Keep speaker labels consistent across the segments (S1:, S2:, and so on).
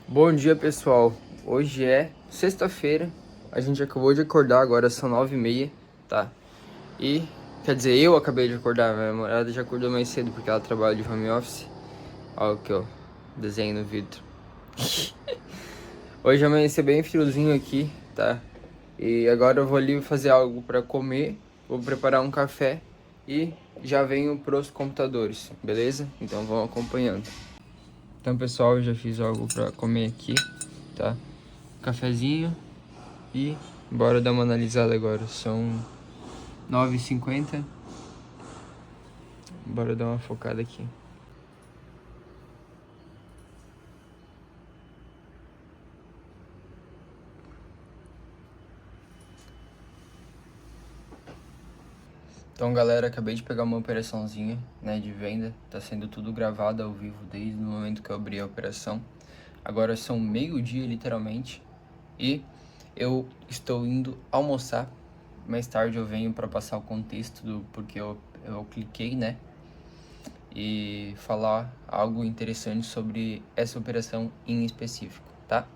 S1: Bom dia, pessoal. Hoje é sexta-feira. A gente acabou de acordar, agora são 9h30, tá? E, quer dizer, eu acabei de acordar. Minha namorada já acordou mais cedo porque ela trabalha de home office. Olha aqui, ó, desenho no vidro. Hoje amanheceu bem friozinho aqui, tá? E agora eu vou ali fazer algo pra comer. Vou preparar um café e já venho pros computadores, beleza? Então vão acompanhando. Então, pessoal, eu já fiz algo pra comer aqui, tá? Cafezinho e bora dar uma analisada agora. São 9h50. Bora dar uma focada aqui. Então, galera, acabei de pegar uma operaçãozinha, né, de venda. Tá sendo tudo gravado ao vivo desde o momento que eu abri a operação. Agora são meio-dia, literalmente. E eu estou indo almoçar. Mais tarde eu venho para passar o contexto do porque eu cliquei, né? E falar algo interessante sobre essa operação em específico, tá?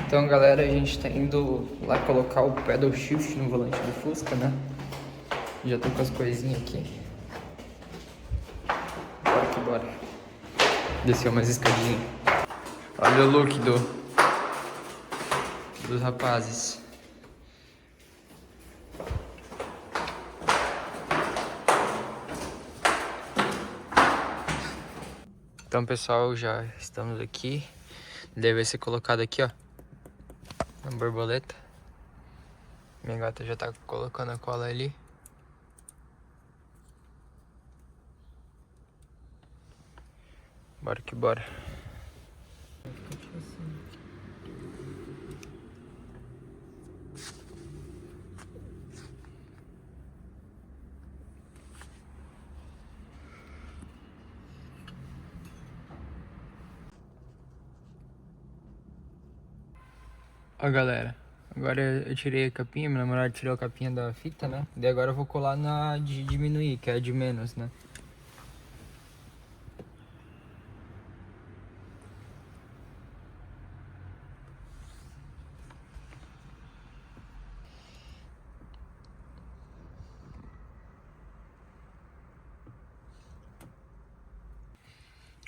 S1: Então, galera, a gente tá indo lá colocar o pedal shift no volante do Fusca, né? Já tô com as coisinhas aqui. Bora que bora. Desceu mais escadinha. Olha o look dos rapazes. Então, pessoal, já estamos aqui. Deve ser colocado aqui, ó, na borboleta. Minha gata já tá colocando a cola ali. Bora que bora. Ó, galera, agora eu tirei a capinha, minha namorada tirou a capinha da fita, né? Daí agora eu vou colar na de diminuir, que é a de menos, né?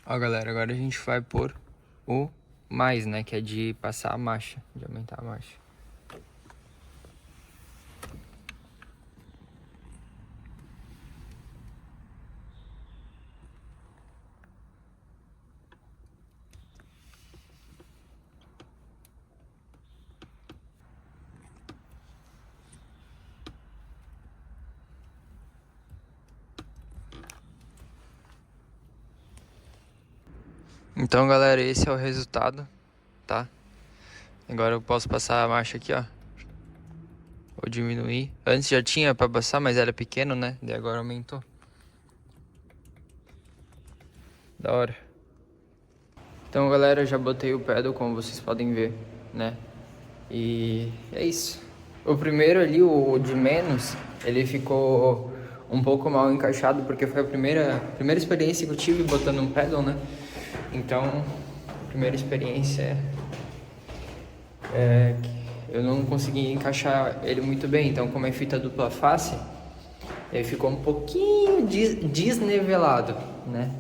S1: Ó, galera, agora a gente vai pôr o mais, né? Que é de passar a marcha, de aumentar a marcha. Então, galera, esse é o resultado, tá? Agora eu posso passar a marcha aqui, ó. Ou diminuir. Antes já tinha pra passar, mas era pequeno, né? Daí agora aumentou. Da hora. Então, galera, já botei o pedal, como vocês podem ver, né? E é isso. O primeiro ali, o de menos, ele ficou um pouco mal encaixado, porque foi a primeira experiência que eu tive botando um pedal, né? Então, a primeira experiência que eu não consegui encaixar ele muito bem. Então, como é fita dupla face, ele ficou um pouquinho desnivelado, né?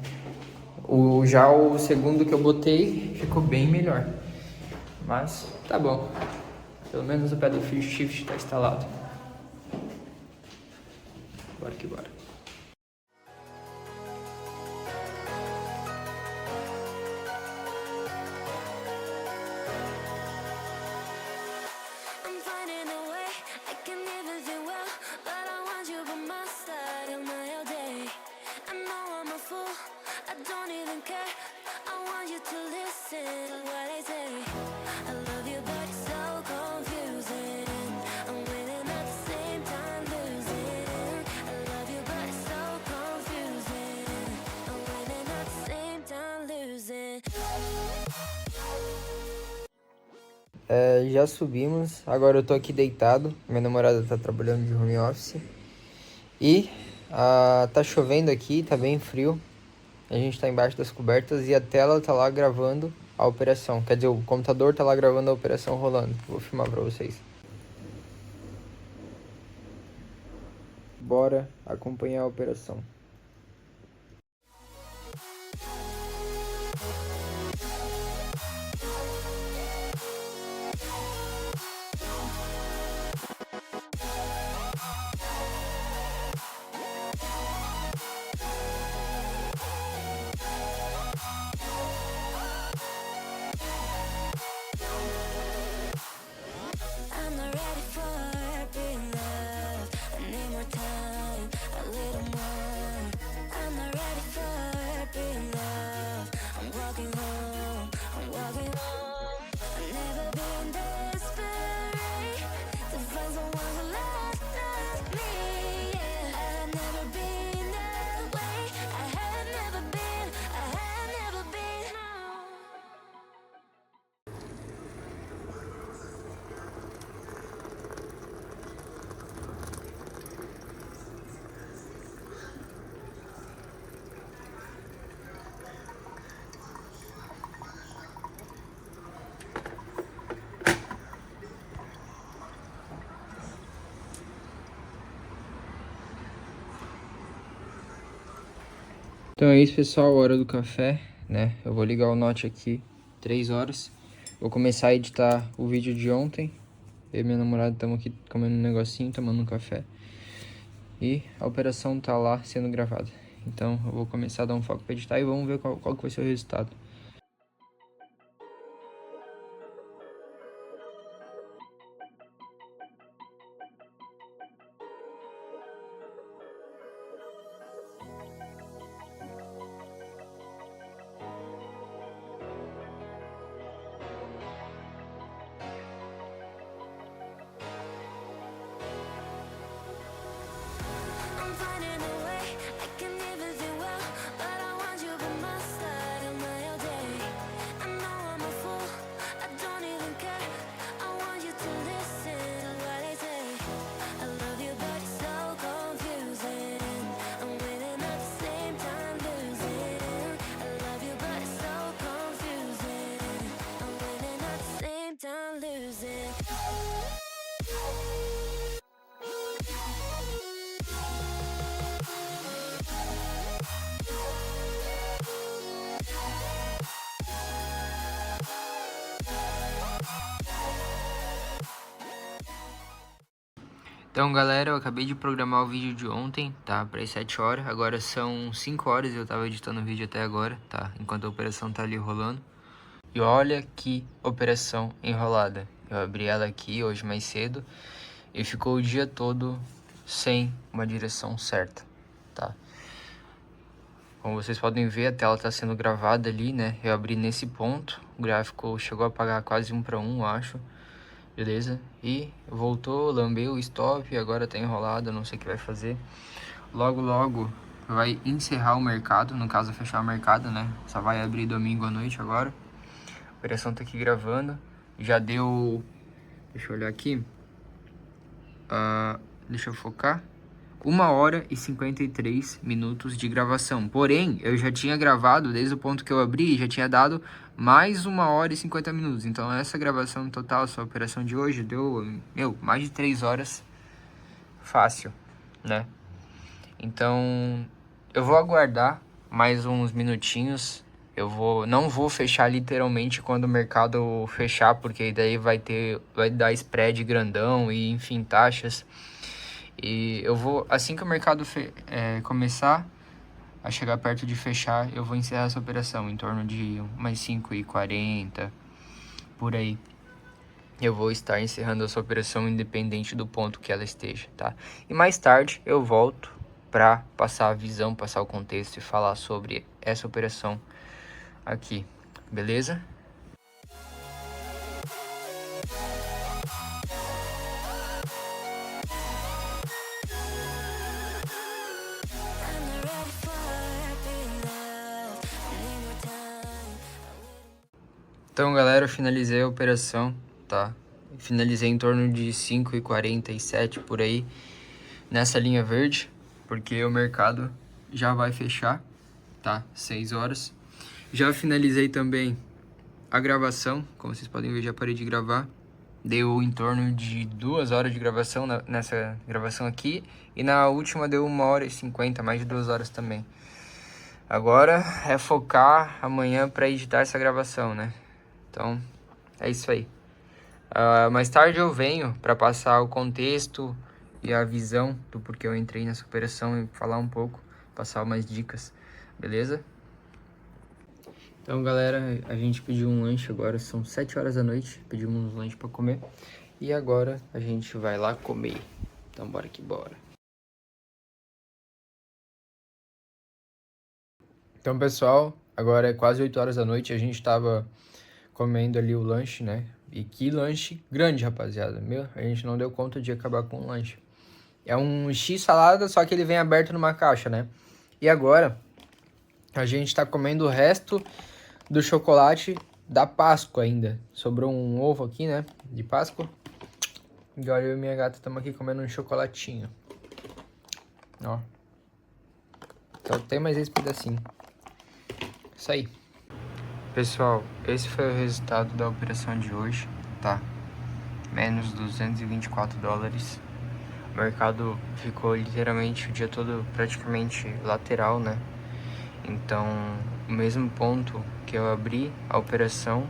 S1: Já o segundo que eu botei ficou bem melhor. Mas tá bom. Pelo menos o pedal shift está instalado. Bora que bora. Já subimos, agora eu tô aqui deitado, minha namorada tá trabalhando de home office. E tá chovendo aqui, tá bem frio. A gente tá embaixo das cobertas e a tela tá lá gravando a operação. Quer dizer, o computador tá lá gravando a operação rolando. Vou filmar pra vocês. Bora acompanhar a operação.
S2: I'm not ready for being loved. I need more time, a little more. I'm not ready for being loved. I'm walking home, I'm walking home. I've never been desperate to find someone who loves me. Yeah, I've never been that way. I have never been, I have never been. No.
S1: Então é isso, pessoal, hora do café, né? Eu vou ligar o Note aqui, 3 horas. Vou começar a editar o vídeo de ontem. Eu e minha namorada estamos aqui comendo um negocinho, tomando um café. E a operação tá lá sendo gravada. Então eu vou começar a dar um foco para editar e vamos ver qual que vai ser o resultado.
S2: I'm finding a way, I can never do well, but I want you by my side of my all day. I know I'm a fool, I don't even care. I want you to listen to what I say. I love you, but it's so confusing. I'm winning at the same time losing. I love you, but it's so confusing. I'm winning at the same time losing.
S1: Então, galera, eu acabei de programar o vídeo de ontem, tá? Para as 7 horas. Agora são 5 horas e eu tava editando o vídeo até agora, tá? Enquanto a operação tá ali rolando. E olha que operação enrolada. Eu abri ela aqui hoje mais cedo e ficou o dia todo sem uma direção certa, tá? Como vocês podem ver, a tela tá sendo gravada ali, né? Eu abri nesse ponto, o gráfico chegou a apagar quase 1:1, eu acho. Beleza? E voltou, lambeu o stop, agora tá enrolado, não sei o que vai fazer. Logo, logo vai encerrar o mercado, no caso fechar o mercado, né? Só vai abrir domingo à noite agora. A operação tá aqui gravando. Já deu... Deixa eu olhar aqui. Deixa eu focar. 1h e 53 minutos de gravação. Porém, eu já tinha gravado, desde o ponto que eu abri, já tinha dado mais 1h e 50 minutos. Então, essa gravação total, essa operação de hoje, deu, mais de 3 horas fácil, né? Então, eu vou aguardar mais uns minutinhos. Não vou fechar literalmente quando o mercado fechar, porque daí vai dar spread grandão e, enfim, taxas. E eu vou, assim que o mercado começar a chegar perto de fechar, eu vou encerrar essa operação em torno de umas 5h40, por aí. Eu vou estar encerrando essa operação independente do ponto que ela esteja, tá? E mais tarde eu volto para passar a visão, passar o contexto e falar sobre essa operação aqui, beleza? Então, galera, eu finalizei a operação. tá? Finalizei em torno de 5h47 por aí, nessa linha verde, porque o mercado já vai fechar, tá? 6 horas. Já finalizei também a gravação, como vocês podem ver, já parei de gravar. Deu em torno de 2 horas de gravação nessa gravação aqui, e na última deu 1h50, mais de 2 horas também. Agora é focar amanhã para editar essa gravação, né? Então, é isso aí. Mais tarde eu venho para passar o contexto e a visão do porquê eu entrei nessa operação e falar um pouco, passar umas dicas, beleza? Então, galera, a gente pediu um lanche agora, são 7 horas da noite, pedimos um lanche para comer e agora a gente vai lá comer. Então, bora que bora. Então, pessoal, agora é quase 8 horas da noite, a gente tava comendo ali o lanche, né? E que lanche grande, rapaziada. Meu, a gente não deu conta de acabar com o lanche. É um X-salada, só que ele vem aberto numa caixa, né? E agora, a gente tá comendo o resto do chocolate da Páscoa ainda. Sobrou um ovo aqui, né? De Páscoa. E agora eu e minha gata estamos aqui comendo um chocolatinho. Ó. Só tem mais esse pedacinho. Isso aí. Pessoal, esse foi o resultado da operação de hoje, tá? Menos 224 dólares. O mercado ficou literalmente o dia todo praticamente lateral, né? Então, o mesmo ponto que eu abri a operação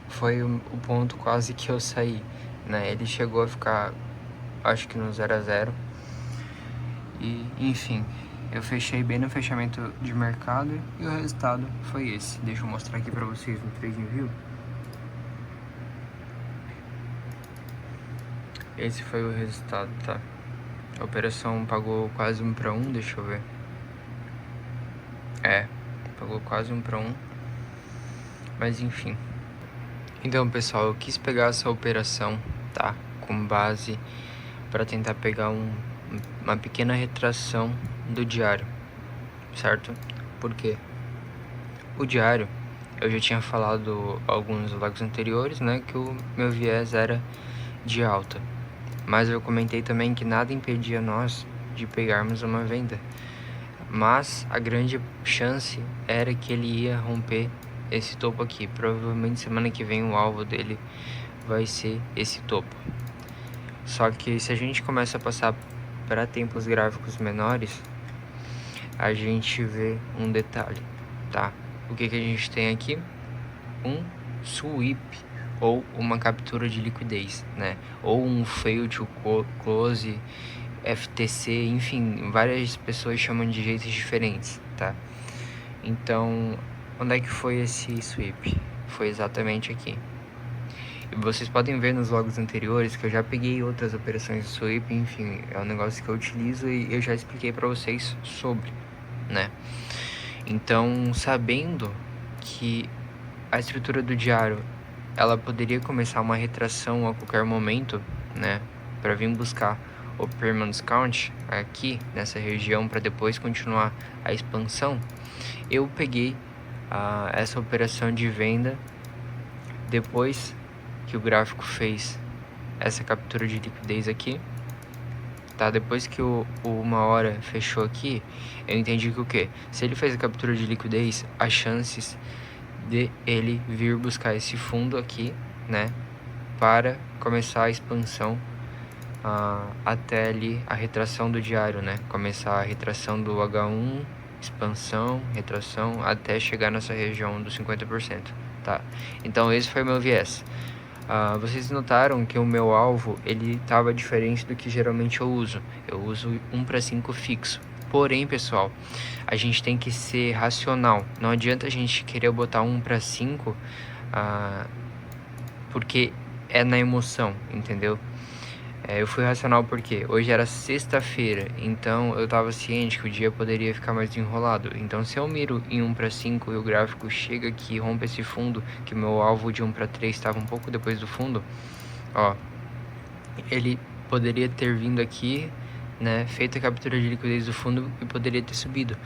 S1: foi o ponto quase que eu saí, né? Ele chegou a ficar, acho que no 0 a 0. E, enfim, eu fechei bem no fechamento de mercado e o resultado foi esse. Deixa eu mostrar aqui pra vocês no TradingView. Esse foi o resultado, tá? A operação pagou quase 1 para 1, deixa eu ver. Pagou quase 1 para 1. Mas enfim. Então, pessoal, eu quis pegar essa operação, tá? Com base para tentar pegar uma pequena retração do diário, certo? Por quê? O diário, eu já tinha falado alguns vlogs anteriores, né? Que o meu viés era de alta. Mas eu comentei também que nada impedia nós de pegarmos uma venda. Mas a grande chance era que ele ia romper esse topo aqui. Provavelmente semana que vem o alvo dele vai ser esse topo. Só que se a gente começa a passar para tempos gráficos menores, a gente vê um detalhe, tá? O que a gente tem aqui? Um sweep, ou uma captura de liquidez, né? Ou um fail to close, FTC, enfim, várias pessoas chamam de jeitos diferentes, tá? Então, onde é que foi esse sweep? Foi exatamente aqui. E vocês podem ver nos logs anteriores que eu já peguei outras operações de sweep, enfim, é um negócio que eu utilizo e eu já expliquei para vocês sobre, né? Então, sabendo que a estrutura do diário, ela poderia começar uma retração a qualquer momento, né? Para vir buscar o permanent count aqui nessa região para depois continuar a expansão, eu peguei essa operação de venda depois que o gráfico fez essa captura de liquidez aqui, tá? Depois que o 1 hora fechou aqui, eu entendi que o quê? Se ele fez a captura de liquidez, as chances de ele vir buscar esse fundo aqui, né, para começar a expansão até ali a retração do diário, né, começar a retração do H1, expansão, retração, até chegar nessa região dos 50%, tá? Então esse foi meu viés. Vocês notaram que o meu alvo, ele estava diferente do que geralmente eu uso. Eu uso 1 para 5 fixo. Porém, pessoal, a gente tem que ser racional. Não adianta a gente querer botar 1 para 5, porque é na emoção, entendeu? Eu fui racional porque hoje era sexta-feira, então eu estava ciente que o dia poderia ficar mais enrolado. Então, se eu miro em 1 para 5 e o gráfico chega aqui e rompe esse fundo, que o meu alvo de 1 para 3 estava um pouco depois do fundo, ó, ele poderia ter vindo aqui, né, feito a captura de liquidez do fundo e poderia ter subido.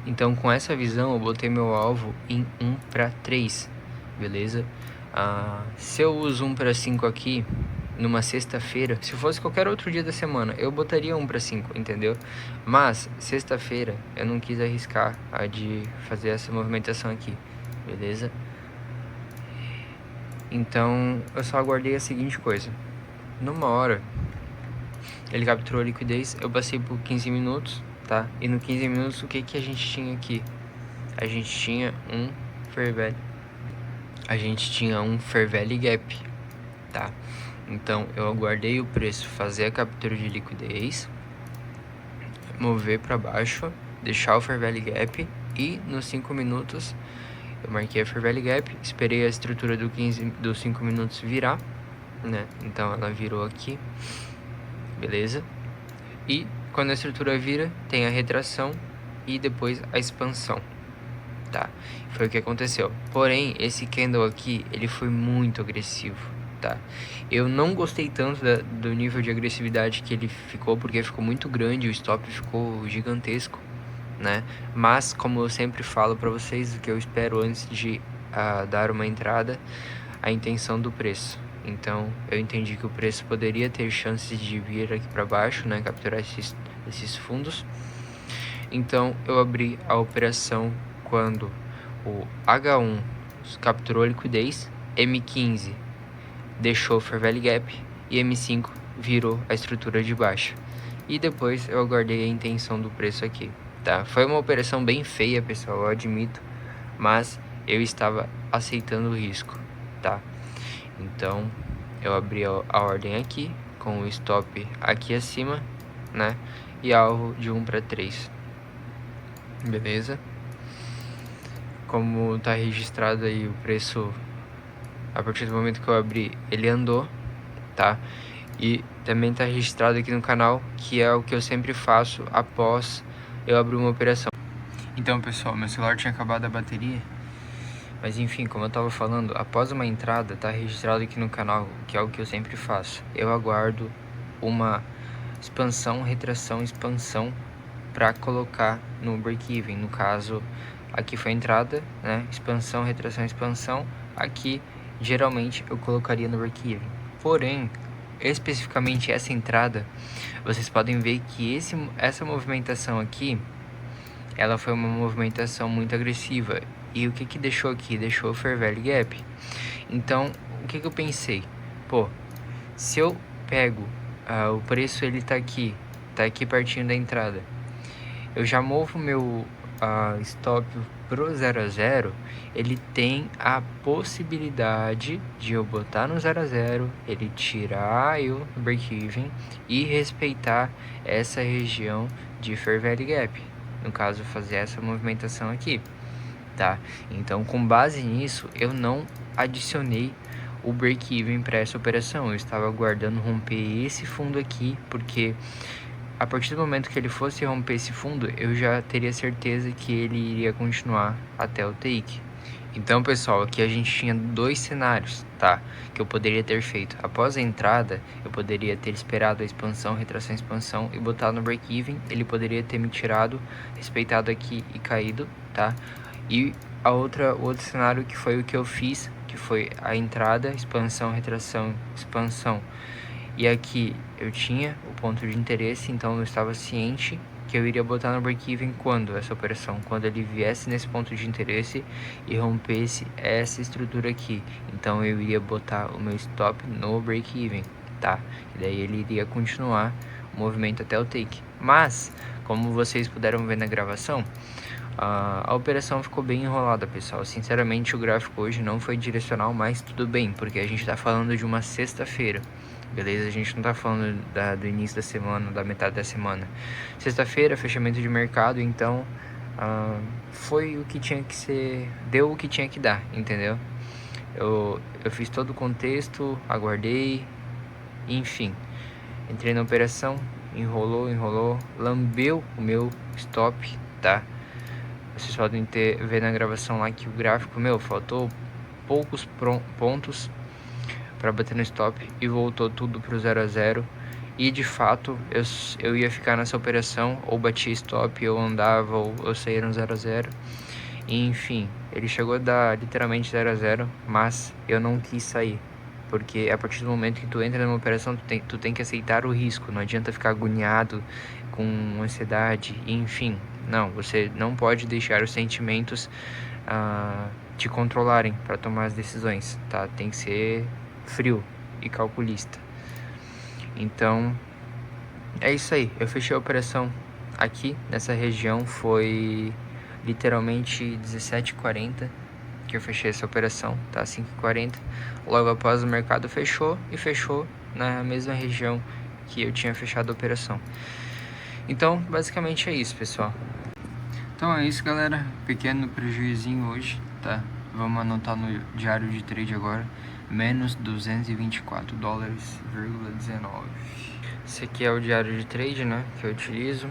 S1: Então, com essa visão, eu botei meu alvo em 1 para 3, beleza? Se eu uso 1/5 aqui numa sexta-feira, se fosse qualquer outro dia da semana, eu botaria 1/5, entendeu? Mas sexta-feira eu não quis arriscar a de fazer essa movimentação aqui, beleza? Então eu só aguardei a seguinte coisa: numa hora ele capturou a liquidez, eu passei por 15 minutos, tá? E no 15 minutos o que a gente tinha aqui? A gente tinha um fair value gap, tá? Então eu aguardei o preço fazer a captura de liquidez, mover para baixo, deixar o fair value gap, e nos 5 minutos eu marquei a fair value gap, esperei a estrutura dos 5 minutos virar, né? Então ela virou aqui, beleza? E quando a estrutura vira, tem a retração e depois a expansão, tá? Foi o que aconteceu. Porém, esse candle aqui, ele foi muito agressivo, tá? Eu não gostei tanto do nível de agressividade que ele ficou, porque ficou muito grande, o stop ficou gigantesco, né? Mas, como eu sempre falo para vocês, o que eu espero antes de dar uma entrada, a intenção do preço. Então, eu entendi que o preço poderia ter chances de vir aqui para baixo, né? Capturar esses fundos. Então, eu abri a operação quando o H1 capturou a liquidez, M15 deixou o fair value gap e M5 virou a estrutura de baixa. E depois eu aguardei a intenção do preço aqui, tá? Foi uma operação bem feia, pessoal, eu admito, mas eu estava aceitando o risco, tá? Então eu abri a ordem aqui com o stop aqui acima, né? E alvo de 1/3, beleza? Como tá registrado aí o preço, a partir do momento que eu abri, ele andou, tá? E também tá registrado aqui no canal, que é o que eu sempre faço após eu abrir uma operação. Então, pessoal, meu celular tinha acabado a bateria, mas enfim, como eu tava falando, após uma entrada, tá registrado aqui no canal, que é o que eu sempre faço. Eu aguardo uma expansão, retração, expansão para colocar no break-even. No caso, aqui foi a entrada, né? Expansão, retração, expansão. Aqui, geralmente, eu colocaria no break-even. Porém, especificamente essa entrada, vocês podem ver que essa movimentação aqui, ela foi uma movimentação muito agressiva. E o que deixou aqui? Deixou o fair value gap. Então, o que eu pensei? Pô, se eu pego o preço, ele tá aqui pertinho da entrada, eu já movo meu stop pro 0 a 0, ele tem a possibilidade de eu botar no 0 a 0, ele tirar eu no break-even e respeitar essa região de fair value gap, no caso fazer essa movimentação aqui, tá? Então, com base nisso, eu não adicionei o break-even para essa operação. Eu estava aguardando romper esse fundo aqui, porque a partir do momento que ele fosse romper esse fundo, eu já teria certeza que ele iria continuar até o take. Então, pessoal, aqui a gente tinha dois cenários, tá? Que eu poderia ter feito. Após a entrada, eu poderia ter esperado a expansão, retração, expansão e botado no break-even. Ele poderia ter me tirado, respeitado aqui e caído, tá? E o outro cenário, que foi o que eu fiz, que foi a entrada, expansão, retração, expansão. E aqui eu tinha o ponto de interesse, então eu estava ciente que eu iria botar no break-even quando essa operação, quando ele viesse nesse ponto de interesse e rompesse essa estrutura aqui. Então eu iria botar o meu stop no break-even, tá? E daí ele iria continuar o movimento até o take. Mas, como vocês puderam ver na gravação, a operação ficou bem enrolada, pessoal. Sinceramente, o gráfico hoje não foi direcional, mas tudo bem, porque a gente está falando de uma sexta-feira, beleza? A gente não tá falando do início da semana, da metade da semana. Sexta-feira, fechamento de mercado, então foi o que tinha que ser, deu o que tinha que dar, entendeu? Eu fiz todo o contexto, aguardei, enfim, entrei na operação, enrolou, lambeu o meu stop, tá? Vocês podem ver na gravação lá que o gráfico, faltou poucos pontos para bater no stop e voltou tudo pro 0 a 0. E de fato eu ia ficar nessa operação, ou batia stop, ou andava, ou eu saía no 0 a 0. E, enfim, ele chegou a dar literalmente 0 a 0, mas eu não quis sair. Porque a partir do momento que tu entra numa operação, tu tem que aceitar o risco. Não adianta ficar agoniado, com ansiedade, enfim. Não, você não pode deixar os sentimentos te controlarem para tomar as decisões, tá? Tem que ser frio e calculista. Então, é isso aí. Eu fechei a operação aqui nessa região, foi literalmente 17h40 que eu fechei essa operação, tá? 5h40. Logo após o mercado fechou e fechou na mesma região que eu tinha fechado a operação. Então, basicamente é isso, pessoal. Então é isso, galera. Pequeno prejuízinho hoje, tá? Vamos anotar no diário de trade agora. Menos 224 dólares,19. Esse aqui é o diário de trade, né? Que eu utilizo.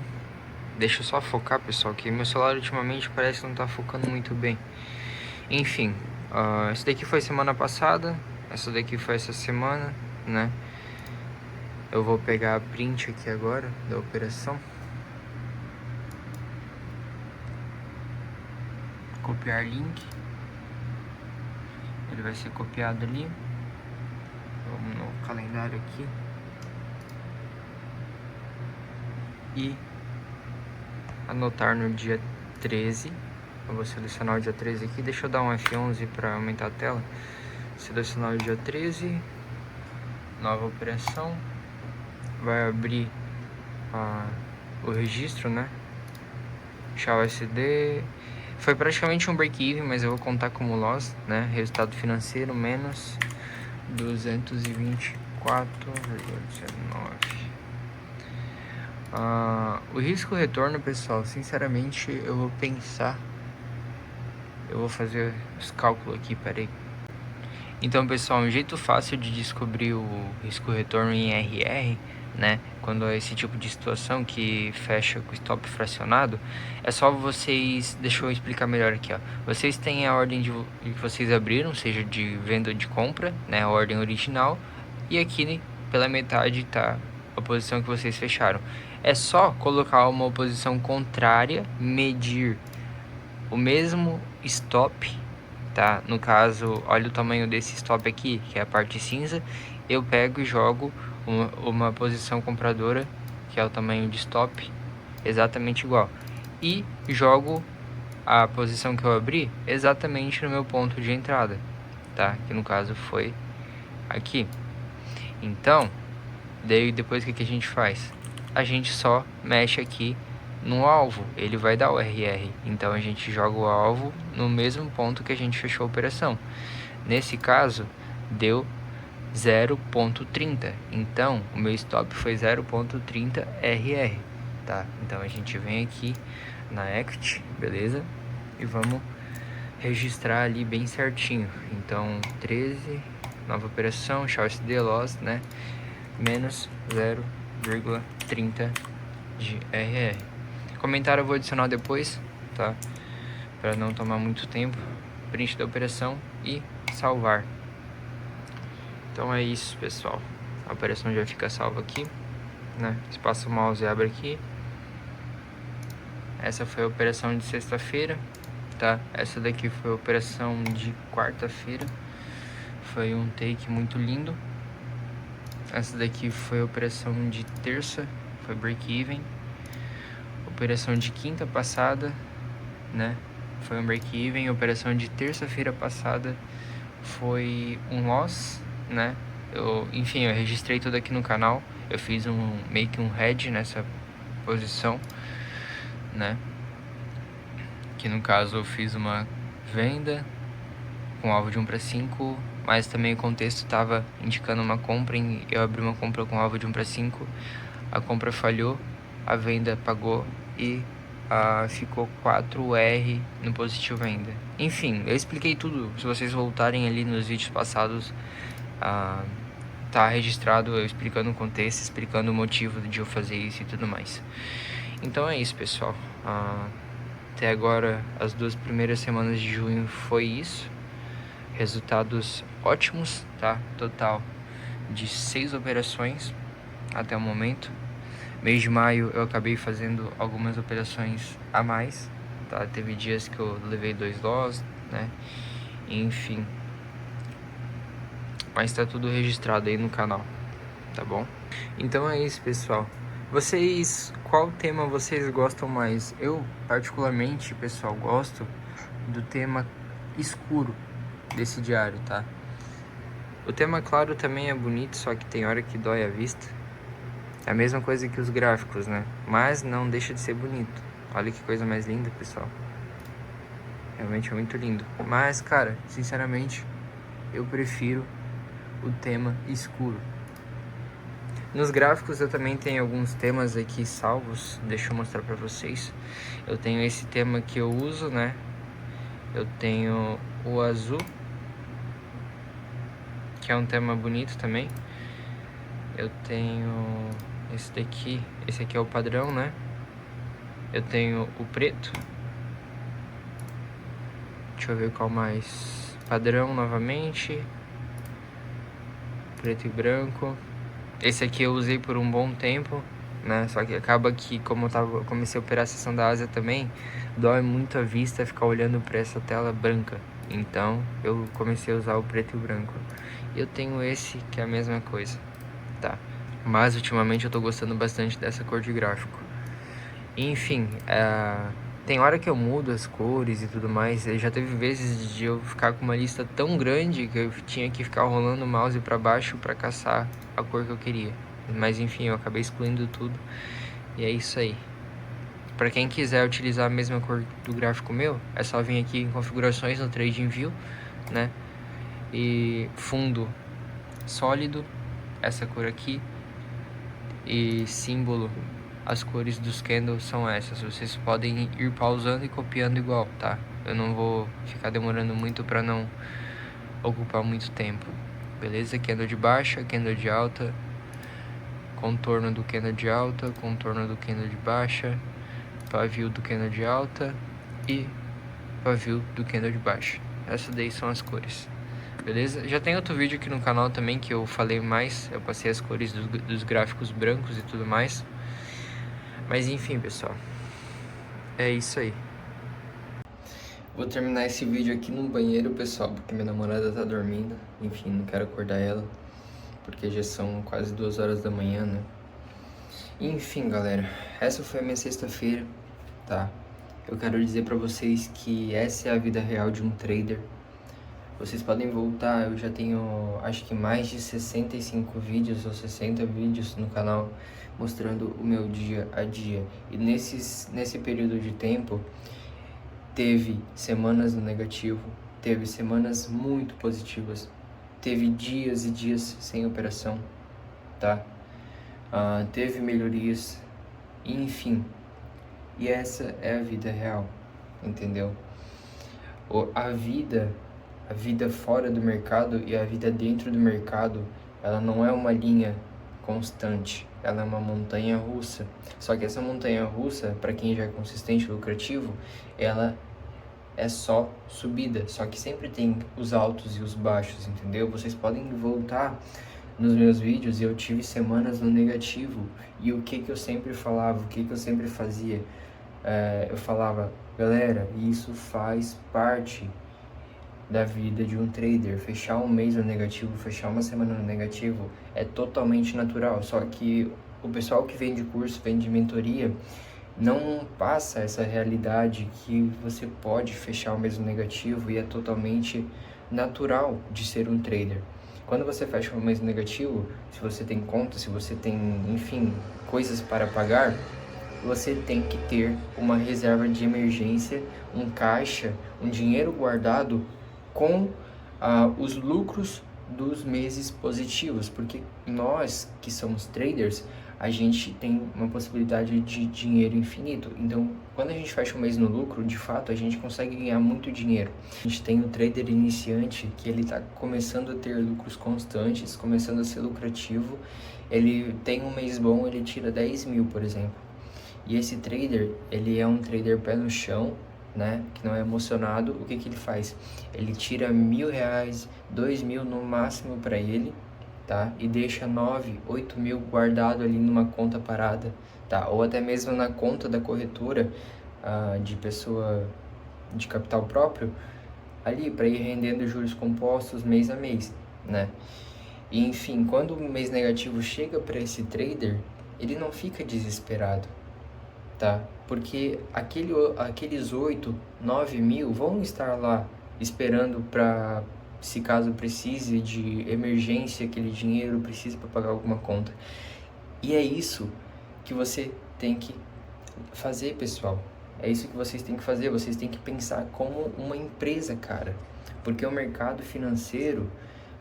S1: Deixa eu só focar, pessoal, que meu celular ultimamente parece que não tá focando muito bem. Enfim, esse daqui foi semana passada. Essa daqui foi essa semana, né? Eu vou pegar a print aqui agora da operação. Copiar link. Ele vai ser copiado ali. Vamos no calendário aqui. E anotar no dia 13. Eu vou selecionar o dia 13 aqui. Deixa eu dar um F11 para aumentar a tela. Selecionar o dia 13. Nova operação. Vai abrir o registro, né? XAUSD. Foi praticamente um break-even, mas eu vou contar como loss, né? Resultado financeiro menos 224,19. O risco retorno, pessoal, sinceramente eu vou pensar. Eu vou fazer os cálculos aqui, peraí. Então, pessoal, um jeito fácil de descobrir o risco retorno em RR, né? Quando é esse tipo de situação que fecha com stop fracionado, é só vocês... Deixa eu explicar melhor aqui, ó. Vocês têm a ordem que vocês abriram, seja de venda ou de compra, né? A ordem original. E aqui, pela metade, tá a posição que vocês fecharam. É só colocar uma posição contrária, medir o mesmo stop, tá? No caso, olha o tamanho desse stop aqui, que é a parte cinza. Eu pego e jogo uma posição compradora, que é o tamanho de stop, exatamente igual. E jogo a posição que eu abri exatamente no meu ponto de entrada, tá? Que no caso foi aqui. Então, daí depois o que a gente faz? A gente só mexe aqui no alvo, ele vai dar o RR. Então a gente joga o alvo no mesmo ponto que a gente fechou a operação. Nesse caso, deu 0.30. Então o meu stop foi 0.30 RR, tá? Então a gente vem aqui na Equity, beleza? E vamos registrar ali bem certinho. Então 13, nova operação, XAUSD loss, né? Menos 0,30 de RR. Comentário eu vou adicionar depois, tá? Para não tomar muito tempo. Print da operação e salvar. Então é isso, pessoal. A operação já fica salva aqui, né? Você passa o mouse e abre aqui. Essa foi a operação de sexta-feira, tá? Essa daqui foi a operação de quarta-feira. Foi um take muito lindo. Essa daqui foi a operação de terça, foi break-even. Operação de quinta passada, né? Foi um break-even. Operação de terça-feira passada foi um loss, né? Enfim, eu registrei tudo aqui no canal. Eu fiz meio que um hedge nessa posição, né? Que no caso eu fiz uma venda com alvo de 1 para 5, mas também o contexto estava indicando uma compra. Eu abri uma compra com alvo de 1 para 5, a compra falhou, a venda pagou e ficou 4R no positivo ainda. Enfim, eu expliquei tudo. Se vocês voltarem ali nos vídeos passados, tá registrado eu explicando o contexto, explicando o motivo de eu fazer isso e tudo mais. Então é isso, pessoal. Até agora, as 2 primeiras semanas de junho foi isso. Resultados ótimos, tá? Total de 6 operações até o momento. Mês de maio eu acabei fazendo algumas operações a mais, tá? Teve dias que eu levei 2 loss, né? Enfim. Mas tá tudo registrado aí no canal, tá bom? Então é isso, pessoal. Qual tema vocês gostam mais? Eu, particularmente, pessoal, gosto do tema escuro desse diário, tá? O tema claro também é bonito, só que tem hora que dói a vista. É a mesma coisa que os gráficos, né? Mas não deixa de ser bonito. Olha que coisa mais linda, pessoal. Realmente é muito lindo. Mas, cara, sinceramente, eu prefiro o tema escuro. Nos gráficos eu também tenho alguns temas aqui salvos. Deixa eu mostrar pra vocês. Eu tenho esse tema que eu uso, né? Eu tenho o azul, que é um tema bonito também. Eu tenho esse daqui. Esse aqui é o padrão, né? Eu tenho o preto. Deixa eu ver qual mais. Padrão novamente. Preto e branco. Esse aqui eu usei por um bom tempo, né? Só que acaba que, como eu comecei a operar a seção da Ásia também, dói muito a vista ficar olhando para essa tela branca. Então eu comecei a usar o preto e o branco. E eu tenho esse que é a mesma coisa, tá? Mas ultimamente eu tô gostando bastante dessa cor de gráfico. Enfim, tem hora que eu mudo as cores e tudo mais. Já teve vezes de eu ficar com uma lista tão grande que eu tinha que ficar rolando o mouse para baixo para caçar a cor que eu queria. Mas enfim, eu acabei excluindo tudo. E é isso aí. Para quem quiser utilizar a mesma cor do gráfico meu, é só vir aqui em configurações no TradingView, né? E fundo sólido, essa cor aqui. E símbolo, as cores dos candles são essas. Vocês podem ir pausando e copiando igual, tá? Eu não vou ficar demorando muito para não ocupar muito tempo. Beleza? Candle de baixa, candle de alta, contorno do candle de alta, contorno do candle de baixa, pavio do candle de alta e pavio do candle de baixa. Essas daí são as cores. Beleza? Já tem outro vídeo aqui no canal também que eu falei mais. Eu passei as cores dos gráficos brancos e tudo mais. Mas enfim, pessoal. É isso aí. Vou terminar esse vídeo aqui no banheiro, pessoal, porque minha namorada tá dormindo. Enfim, não quero acordar ela, porque já são quase 2 horas da manhã, né? Enfim, galera, essa foi a minha sexta-feira, tá? Eu quero dizer pra vocês que essa é a vida real de um trader. Vocês podem voltar, eu já tenho acho que mais de 65 vídeos ou 60 vídeos no canal mostrando o meu dia a dia. E nesse período de tempo, teve semanas no negativo, teve semanas muito positivas, teve dias e dias sem operação, tá? Teve melhorias, enfim. E essa é a vida real, entendeu? A vida fora do mercado e a vida dentro do mercado, ela não é uma linha constante, ela é uma montanha russa. Só que essa montanha russa, para quem já é consistente e lucrativo, ela é só subida, só que sempre tem os altos e os baixos, entendeu? Vocês podem voltar nos meus vídeos e eu tive semanas no negativo, e o que eu sempre falava, o que eu sempre fazia? Eu falava, galera, isso faz parte da vida de um trader. Fechar um mês no negativo, fechar uma semana no negativo é totalmente natural. Só que o pessoal que vende curso, vende mentoria, não passa essa realidade que você pode fechar um mês no negativo e é totalmente natural de ser um trader. Quando você fecha um mês negativo, se você tem conta, se você tem, enfim, coisas para pagar, você tem que ter uma reserva de emergência, um caixa, um dinheiro guardado com os lucros dos meses positivos, porque nós que somos traders, a gente tem uma possibilidade de dinheiro infinito. Então, quando a gente fecha um mês no lucro, de fato, a gente consegue ganhar muito dinheiro. A gente tem o trader iniciante, que ele está começando a ter lucros constantes, começando a ser lucrativo. Ele tem um mês bom, ele tira 10 mil, por exemplo. E esse trader, ele é um trader pé no chão, né, que não é emocionado. O que ele faz? Ele tira R$1.000, 2.000 no máximo para ele, tá? E deixa 9, 8 mil guardado ali numa conta parada, tá? Ou até mesmo na conta da corretora, de pessoa de capital próprio ali para ir rendendo juros compostos mês a mês, né? E enfim, quando o mês negativo chega para esse trader, ele não fica desesperado, tá? Porque aqueles 8, 9 mil vão estar lá esperando para, se caso precise de emergência, aquele dinheiro precise para pagar alguma conta. E é isso que você tem que fazer, pessoal. É isso que vocês têm que fazer. Vocês têm que pensar como uma empresa, cara. Porque o mercado financeiro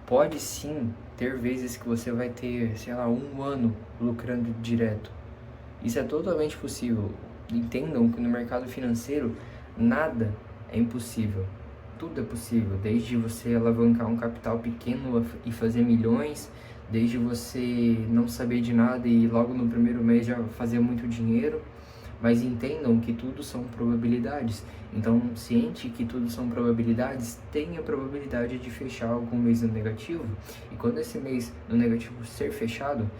S1: pode sim ter vezes que você vai ter, sei lá, 1 ano lucrando direto. Isso é totalmente possível. Entendam que no mercado financeiro nada é impossível. Tudo é possível, desde você alavancar um capital pequeno e fazer milhões, desde você não saber de nada e logo no primeiro mês já fazer muito dinheiro. Mas entendam que tudo são probabilidades. Então, ciente que tudo são probabilidades, tenha a probabilidade de fechar algum mês no negativo. E quando esse mês no negativo ser fechado,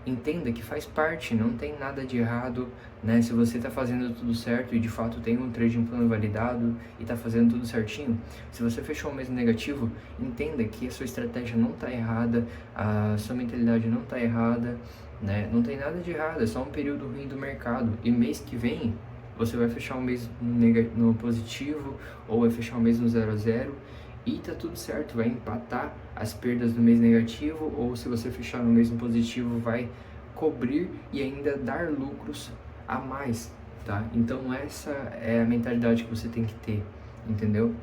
S1: entenda que faz parte, não tem nada de errado, né? Se você está fazendo tudo certo e de fato tem um trading plano validado e está fazendo tudo certinho, se você fechou um mês negativo, entenda que a sua estratégia não está errada, a sua mentalidade não está errada, né? Não tem nada de errado, é só um período ruim do mercado. E mês que vem, você vai fechar um mês no positivo ou vai fechar um mês no 0 a 0 e tá tudo certo, vai empatar as perdas do mês negativo, ou se você fechar no mês no positivo, vai cobrir e ainda dar lucros a mais, tá? Então essa é a mentalidade que você tem que ter, entendeu?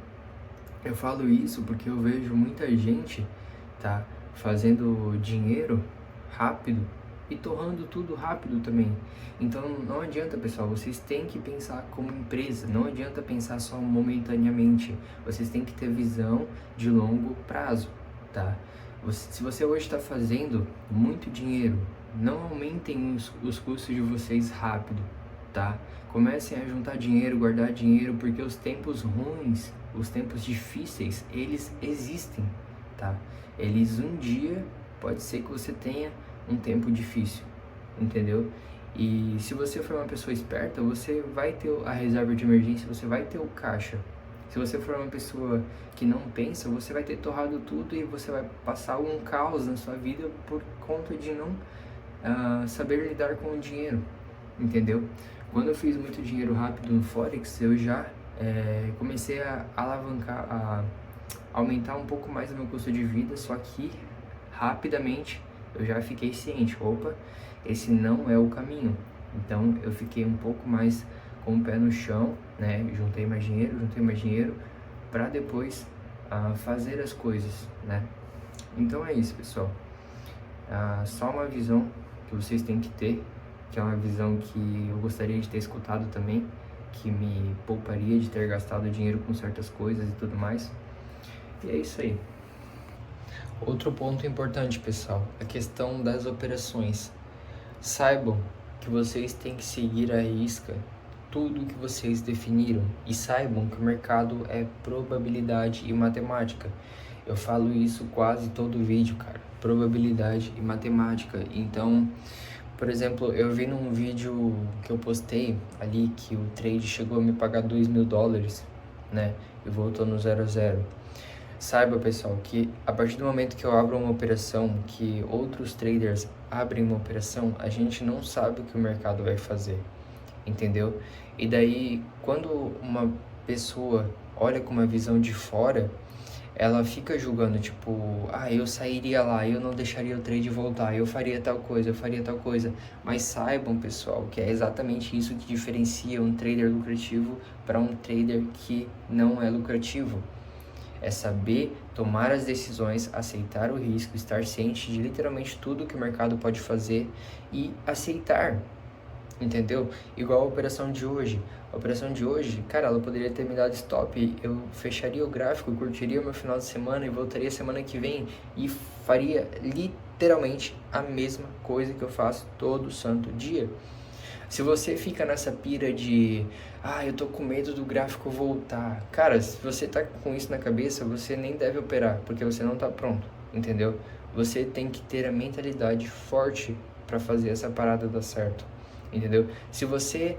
S1: Eu falo isso porque eu vejo muita gente, tá, fazendo dinheiro rápido e torrando tudo rápido também. Então não adianta, pessoal, vocês têm que pensar como empresa, não adianta pensar só momentaneamente, vocês têm que ter visão de longo prazo, tá? Se você hoje está fazendo muito dinheiro, não aumentem os custos de vocês rápido, tá? Comecem a juntar dinheiro, guardar dinheiro, porque os tempos ruins, os tempos difíceis, eles existem, tá? Eles um dia, pode ser que você tenha um tempo difícil, entendeu? E se você for uma pessoa esperta, você vai ter a reserva de emergência, você vai ter o caixa. Se você for uma pessoa que não pensa, você vai ter torrado tudo e você vai passar um caos na sua vida por conta de não saber lidar com o dinheiro, entendeu? Quando eu fiz muito dinheiro rápido no Forex, eu já comecei a alavancar, a aumentar um pouco mais o meu custo de vida, só que rapidamente eu já fiquei ciente, opa, esse não é o caminho. Então eu fiquei um pouco mais com o pé no chão, né? Juntei mais dinheiro para depois fazer as coisas, né? Então é isso, pessoal. Só uma visão que vocês têm que ter, que é uma visão que eu gostaria de ter escutado também, que me pouparia de ter gastado dinheiro com certas coisas e tudo mais. E é isso aí. Outro ponto importante, pessoal, a questão das operações. Saibam que vocês têm que seguir à risca tudo que vocês definiram e saibam que o mercado é probabilidade e matemática. Eu falo isso quase todo vídeo, cara. Probabilidade e matemática. Então, por exemplo, eu vi num vídeo que eu postei ali que o trade chegou a me pagar $2.000, né? E voltou no 0 a 0. Saiba, pessoal, que a partir do momento que eu abro uma operação, que outros traders abrem uma operação, a gente não sabe o que o mercado vai fazer, entendeu? E daí, quando uma pessoa olha com uma visão de fora, ela fica julgando, tipo, eu sairia lá, eu não deixaria o trade voltar, eu faria tal coisa, eu faria tal coisa. Mas saibam, pessoal, que é exatamente isso que diferencia um trader lucrativo para um trader que não é lucrativo. É saber tomar as decisões, aceitar o risco, estar ciente de literalmente tudo que o mercado pode fazer e aceitar, entendeu? Igual a operação de hoje. A operação de hoje, cara, ela poderia ter me dado stop, eu fecharia o gráfico, curtiria o meu final de semana e voltaria semana que vem e faria literalmente a mesma coisa que eu faço todo santo dia. Se você fica nessa pira de, eu tô com medo do gráfico voltar, cara, se você tá com isso na cabeça, você nem deve operar, porque você não tá pronto, entendeu? Você tem que ter a mentalidade forte para fazer essa parada dar certo, entendeu? Se você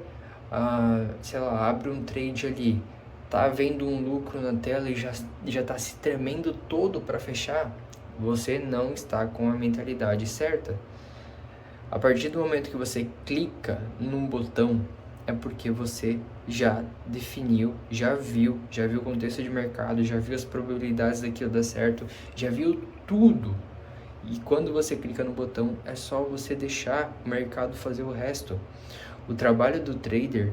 S1: sei lá, abre um trade ali, tá vendo um lucro na tela e já tá se tremendo todo para fechar, você não está com a mentalidade certa. A partir do momento que você clica num botão, é porque você já definiu, já viu o contexto de mercado, já viu as probabilidades daquilo dar certo, já viu tudo. E quando você clica no botão, é só você deixar o mercado fazer o resto. O trabalho do trader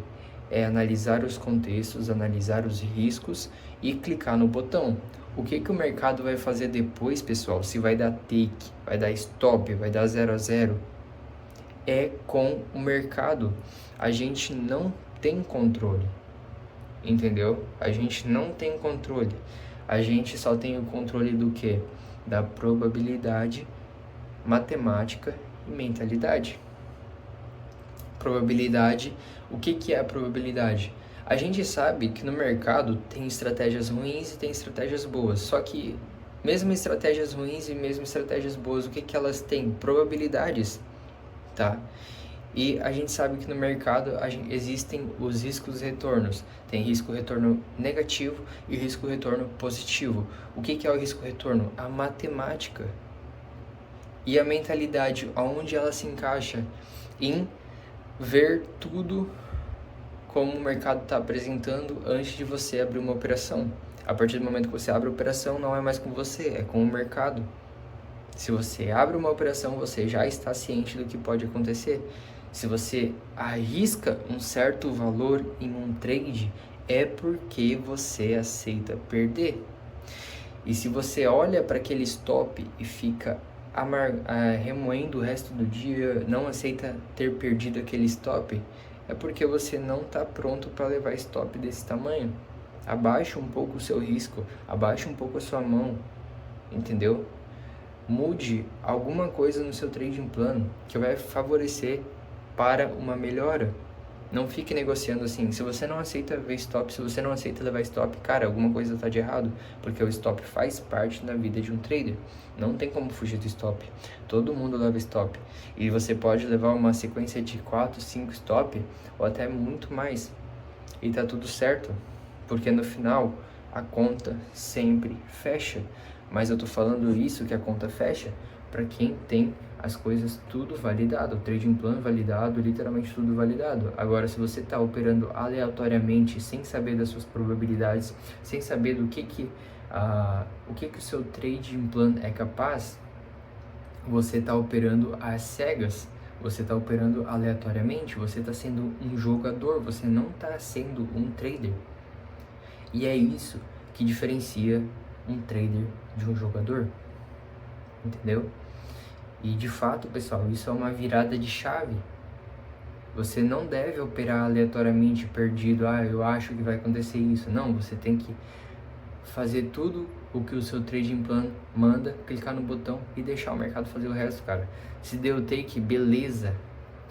S1: é analisar os contextos, analisar os riscos e clicar no botão. O que o mercado vai fazer depois, pessoal? Se vai dar take, vai dar stop, vai dar 0 a 0, é com o mercado. A gente não tem controle, entendeu? A gente não tem controle. A gente só tem o controle do quê? Da probabilidade, matemática e mentalidade. Probabilidade, o que é a probabilidade? A gente sabe que no mercado tem estratégias ruins e tem estratégias boas, só que mesmo estratégias ruins e mesmo estratégias boas, o que elas têm? Probabilidades, tá? E a gente sabe que no mercado existem os riscos e retornos. Tem risco-retorno negativo e risco-retorno positivo. O que é o risco-retorno? A matemática. E a mentalidade, aonde ela se encaixa? Em ver tudo como o mercado está apresentando antes de você abrir uma operação. A partir do momento que você abre a operação, não é mais com você, é com o mercado. Se você abre uma operação, você já está ciente do que pode acontecer. Se você arrisca um certo valor em um trade, é porque você aceita perder. E se você olha para aquele stop e fica remoendo o resto do dia, não aceita ter perdido aquele stop, é porque você não está pronto para levar stop desse tamanho. Abaixa um pouco o seu risco, abaixa um pouco a sua mão, entendeu? Mude alguma coisa no seu trading plano que vai favorecer para uma melhora. Não fique negociando assim. Se você não aceita ver stop, se você não aceita levar stop, cara, alguma coisa está de errado, porque o stop faz parte da vida de um trader. Não tem como fugir do stop. Todo mundo leva stop. E você pode levar uma sequência de 4, 5 stop ou até muito mais. E tá tudo certo, porque no final a conta sempre fecha. Mas eu tô falando isso, que a conta fecha, para quem tem as coisas tudo validado, o trading plan validado, literalmente tudo validado. Agora, se você está operando aleatoriamente, sem saber das suas probabilidades, sem saber do que o seu trading plan é capaz, você está operando às cegas, você está operando aleatoriamente, você está sendo um jogador, você não está sendo um trader. E é isso que diferencia um trader de um jogador, entendeu? E de fato, pessoal, isso é uma virada de chave. Você não deve operar aleatoriamente perdido, eu acho que vai acontecer isso. Não, você tem que fazer tudo o que o seu trading plan manda, clicar no botão e deixar o mercado fazer o resto, cara. Se deu take, beleza,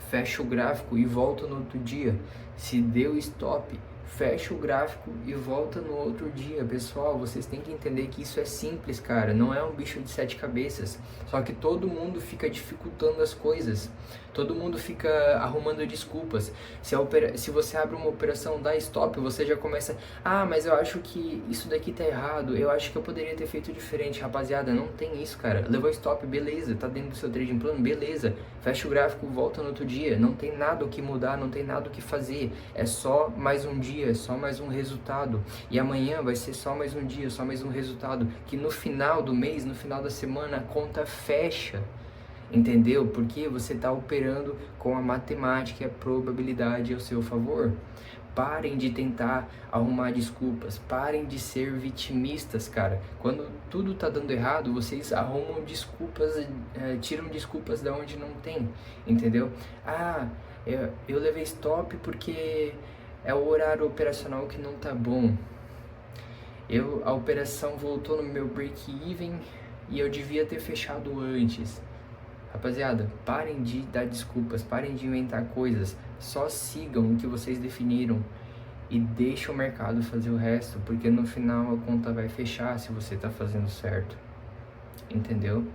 S1: fecha o gráfico e volta no outro dia. Se deu stop, fecha o gráfico e volta no outro dia. Pessoal, vocês têm que entender que isso é simples, cara. Não é um bicho de 7 cabeças. Só que todo mundo fica dificultando as coisas. Todo mundo fica arrumando desculpas. Se você abre uma operação, dá stop, você já começa... mas eu acho que isso daqui tá errado. Eu acho que eu poderia ter feito diferente. Rapaziada, não tem isso, cara. Levou stop, beleza. Tá dentro do seu trading plano, beleza. Fecha o gráfico, volta no outro dia. Não tem nada o que mudar, não tem nada o que fazer. É só mais um dia, é só mais um resultado. E amanhã vai ser só mais um dia, só mais um resultado. Que no final do mês, no final da semana, a conta fecha. Entendeu? Porque você está operando com a matemática e a probabilidade ao seu favor. Parem de tentar arrumar desculpas. Parem de ser vitimistas, cara. Quando tudo tá dando errado, vocês arrumam desculpas, tiram desculpas da onde não tem. Entendeu? Eu levei stop porque é o horário operacional que não tá bom. A operação voltou no meu break-even e eu devia ter fechado antes. Rapaziada, parem de dar desculpas, parem de inventar coisas, só sigam o que vocês definiram e deixem o mercado fazer o resto, porque no final a conta vai fechar se você tá fazendo certo, entendeu?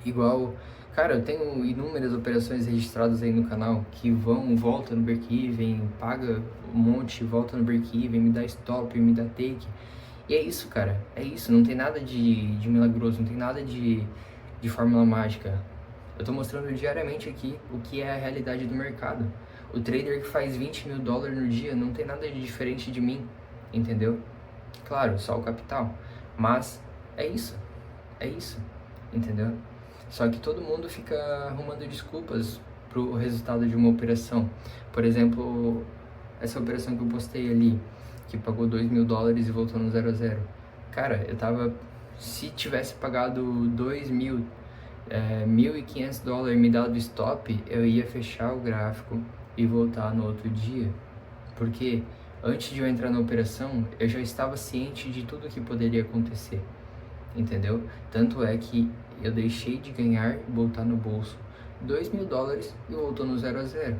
S1: Igual, Cara, eu tenho inúmeras operações registradas aí no canal que volta no break-even, paga um monte, volta no break-even, me dá stop, me dá take. E é isso, cara, é isso, não tem nada de milagroso, não tem nada de fórmula mágica. Eu tô mostrando diariamente aqui o que é a realidade do mercado. O trader que faz 20 mil dólares no dia não tem nada de diferente de mim, entendeu? Claro, só o capital, mas é isso, entendeu? Só que todo mundo fica arrumando desculpas pro resultado de uma operação. Por exemplo, essa operação que eu postei ali, que pagou 2 mil dólares e voltou no 0 a 0. Cara, eu tava... Se tivesse pagado 2 mil, 1.500 dólares e me dado stop, eu ia fechar o gráfico e voltar no outro dia. Porque antes de eu entrar na operação, eu já estava ciente de tudo que poderia acontecer. Entendeu? Tanto é que eu deixei de ganhar e voltar no bolso 2 mil dólares e voltou no 0 a 0.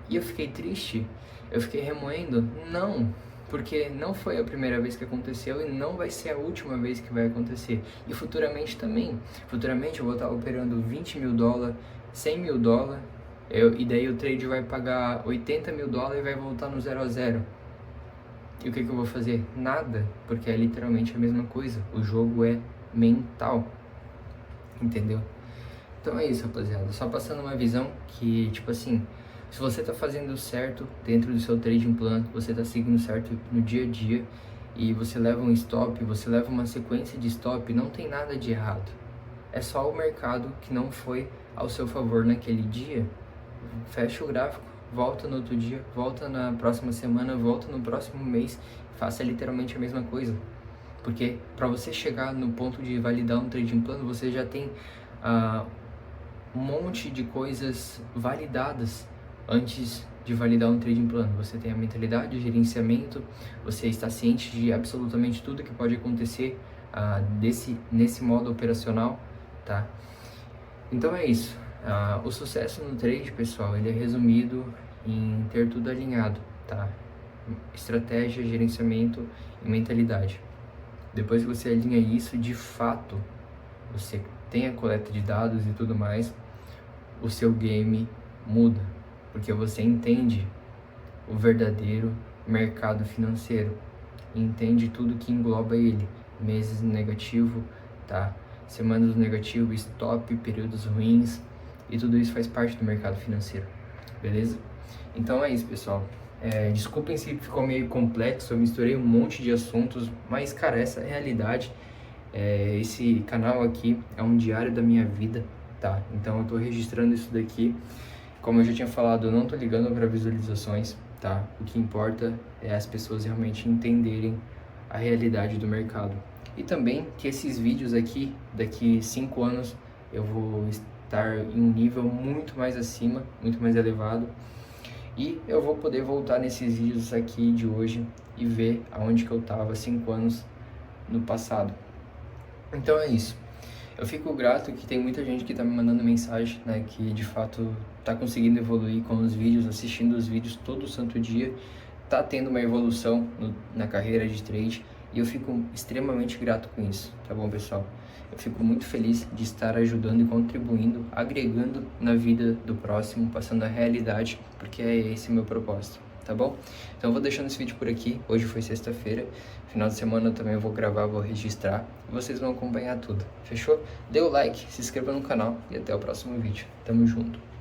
S1: E eu fiquei triste, eu fiquei remoendo? Não, porque não foi a primeira vez que aconteceu e não vai ser a última vez que vai acontecer. E futuramente também. Futuramente eu vou estar operando 20 mil dólares, 100 mil dólares, e daí o trade vai pagar 80 mil dólares e vai voltar no 0 a 0. E o que eu vou fazer? Nada, porque é literalmente a mesma coisa. O jogo é mental, entendeu? Então é isso, rapaziada. Só passando uma visão que, tipo assim, se você tá fazendo certo dentro do seu trading plan, você tá seguindo certo no dia a dia e você leva um stop, você leva uma sequência de stop, não tem nada de errado. É só o mercado que não foi ao seu favor naquele dia. Fecha o gráfico, volta no outro dia, volta na próxima semana, volta no próximo mês, faça literalmente a mesma coisa. Porque para você chegar no ponto de validar um trading plano, você já tem um monte de coisas validadas antes de validar um trading plano. Você tem a mentalidade, o gerenciamento, você está ciente de absolutamente tudo que pode acontecer nesse modo operacional, tá? Então é isso. O sucesso no trade, pessoal, ele é resumido em ter tudo alinhado, tá? Estratégia, gerenciamento e mentalidade. Depois que você alinha isso, de fato, você tem a coleta de dados e tudo mais, o seu game muda, porque você entende o verdadeiro mercado financeiro, entende tudo que engloba ele, meses negativo, tá? Semanas negativo, stop, períodos ruins, e tudo isso faz parte do mercado financeiro, beleza? Então é isso, pessoal. Desculpem se ficou meio complexo, eu misturei um monte de assuntos, mas, cara, essa é a realidade. Esse canal aqui é um diário da minha vida, tá? Então eu tô registrando isso daqui. Como eu já tinha falado, eu não tô ligando para visualizações, tá? O que importa é as pessoas realmente entenderem a realidade do mercado. E também que esses vídeos aqui, daqui 5 anos, eu vou estar em um nível muito mais acima, muito mais elevado. E eu vou poder voltar nesses vídeos aqui de hoje e ver aonde que eu tava 5 anos no passado. Então é isso. Eu fico grato que tem muita gente que tá me mandando mensagem, né, que de fato tá conseguindo evoluir com os vídeos, assistindo os vídeos todo santo dia, tá tendo uma evolução na carreira de trade, e eu fico extremamente grato com isso, tá bom, pessoal? Eu fico muito feliz de estar ajudando e contribuindo, agregando na vida do próximo, passando a realidade, porque é esse o meu propósito, tá bom? Então eu vou deixando esse vídeo por aqui. Hoje foi sexta-feira, final de semana eu também vou gravar, vou registrar e vocês vão acompanhar tudo, fechou? Dê o like, se inscreva no canal e até o próximo vídeo. Tamo junto!